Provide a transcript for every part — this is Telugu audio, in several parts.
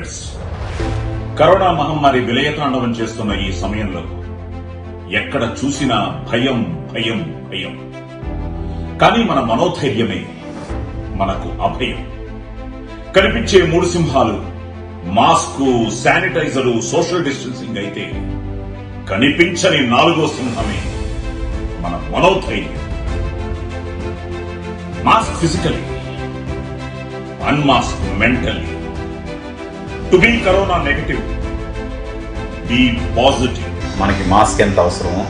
ఫ్రెండ్స్, కరోనా మహమ్మారి విలయతాండవం చేస్తున్న ఈ సమయంలో ఎక్కడ చూసినా భయం భయం భయం. కానీ మన మనోధైర్యమే మనకు అభయం. కనిపించే మూడు సింహాలు మాస్కు, శానిటైజరు, సోషల్ డిస్టెన్సింగ్ అయితే కనిపించని నాలుగో సింహమే మన మనోధైర్యం. Mask physically, unmask mentally. To be corona negative, be positive. మనకి మాస్క్ ఎంత అవసరమో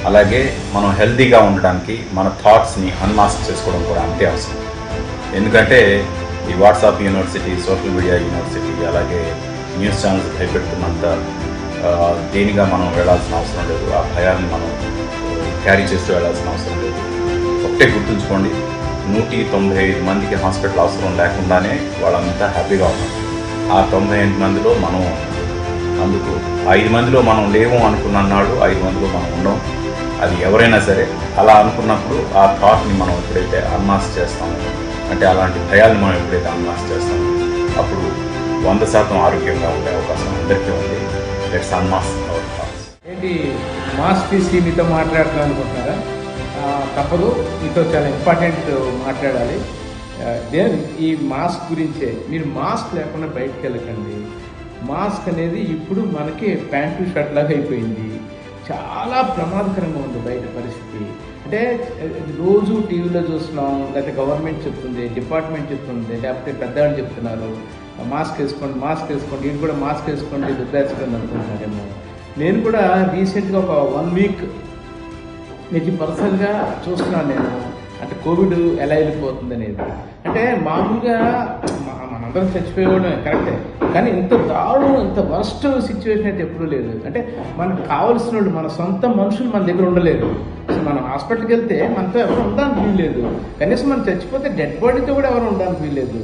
అలాగే మనం హెల్తీగా ఉండడానికి మన థాట్స్ని అన్మాస్క్ చేసుకోవడం కూడా అంతే అవసరం. ఎందుకంటే ఈ WhatsApp university, social media university, అలాగే న్యూస్ ఛానల్స్ భయపెడుతున్నంత దేనిగా మనం వెళ్లాల్సిన అవసరం లేదు. ఆ భయాన్ని మనం క్యారీ చేస్తూ వెళ్లాల్సిన అవసరం లేదు. ఒకటే గుర్తుంచుకోండి, 195 మందికి హాస్పిటల్ అవసరం లేకుండానే వాళ్ళంతా హ్యాపీగా ఉన్నారు. ఆ 98 మందిలో మనం అందుకు 5 మందిలో మనం లేవు అనుకున్నాడు, 5 మందిలో మనం ఉన్నాం. అది ఎవరైనా సరే అలా అనుకున్నప్పుడు ఆ థాట్ని మనం ఎప్పుడైతే అన్మాస్క్ చేస్తామో, అంటే అలాంటి భయాన్ని మనం ఎప్పుడైతే అన్మాస్క్ చేస్తామో అప్పుడు 100% ఆరోగ్యంగా ఉండే అవకాశం అందరికీ ఉంది. Let's unmask our thoughts. ఏంటి మాస్క్ తీసి మీతో మాట్లాడుతున్నాను అనుకుంటున్నారా? తప్పదు, మీతో చాలా ఇంపార్టెంట్ మాట్లాడాలి. ఈ మాస్క్ గురించే. మీరు మాస్క్ లేకుండా బయటకు వెళ్ళకండి. మాస్క్ అనేది ఇప్పుడు మనకి ప్యాంటు షర్ట్ లాగా అయిపోయింది. చాలా ప్రమాదకరంగా ఉంది బయట పరిస్థితి. అంటే రోజు టీవీలో చూస్తున్నాం, లేకపోతే గవర్నమెంట్ చెప్తుంది, డిపార్ట్మెంట్ చెప్తుంది, లేకపోతే పెద్దవాళ్ళు చెప్తున్నారు మాస్క్ వేసుకోండి, మాస్క్ వేసుకోండి. ఇది కూడా మాస్క్ వేసుకోండి దుర్దాచుకోండి అనుకుంటున్నారేమో. నేను కూడా రీసెంట్గా ఒక 1 వీక్ మీకు పర్సనల్గా చూస్తున్నాను నేను. అంటే కోవిడ్ ఎలా వెళ్ళిపోతుంది అనేది. అంటే మామూలుగా మనందరం చచ్చిపోయేవాడు కరెక్టే, కానీ ఇంత దారుణం, ఇంత వర్స్ట్ సిచ్యువేషన్ అయితే ఎప్పుడూ లేదు. అంటే మనకు కావాల్సిన వాళ్ళు, మన సొంత మనుషులు మన దగ్గర ఉండలేరు. అసలు మనం హాస్పిటల్కి వెళ్తే మనతో ఎవరు ఉండడానికి వీల్లేదు. కనీసం మనం చచ్చిపోతే డెడ్ బాడీతో కూడా ఎవరు ఉండడానికి వీల్లేదు.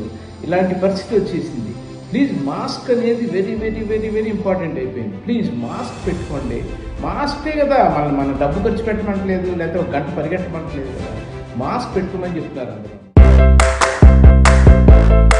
ఇలాంటి పరిస్థితి వచ్చేసింది. ప్లీజ్ మాస్క్ అనేది very very very very important అయిపోయింది. ప్లీజ్ మాస్క్ పెట్టుకోండి. మాస్కే కదా మన డబ్బు ఖర్చు పెట్టమంటలేదు, లేకపోతే ఒక గంట పరిగెట్టమంటలేదు కదా. మాస్క్ పెట్టుకోమని చెప్తున్నారు అందరూ.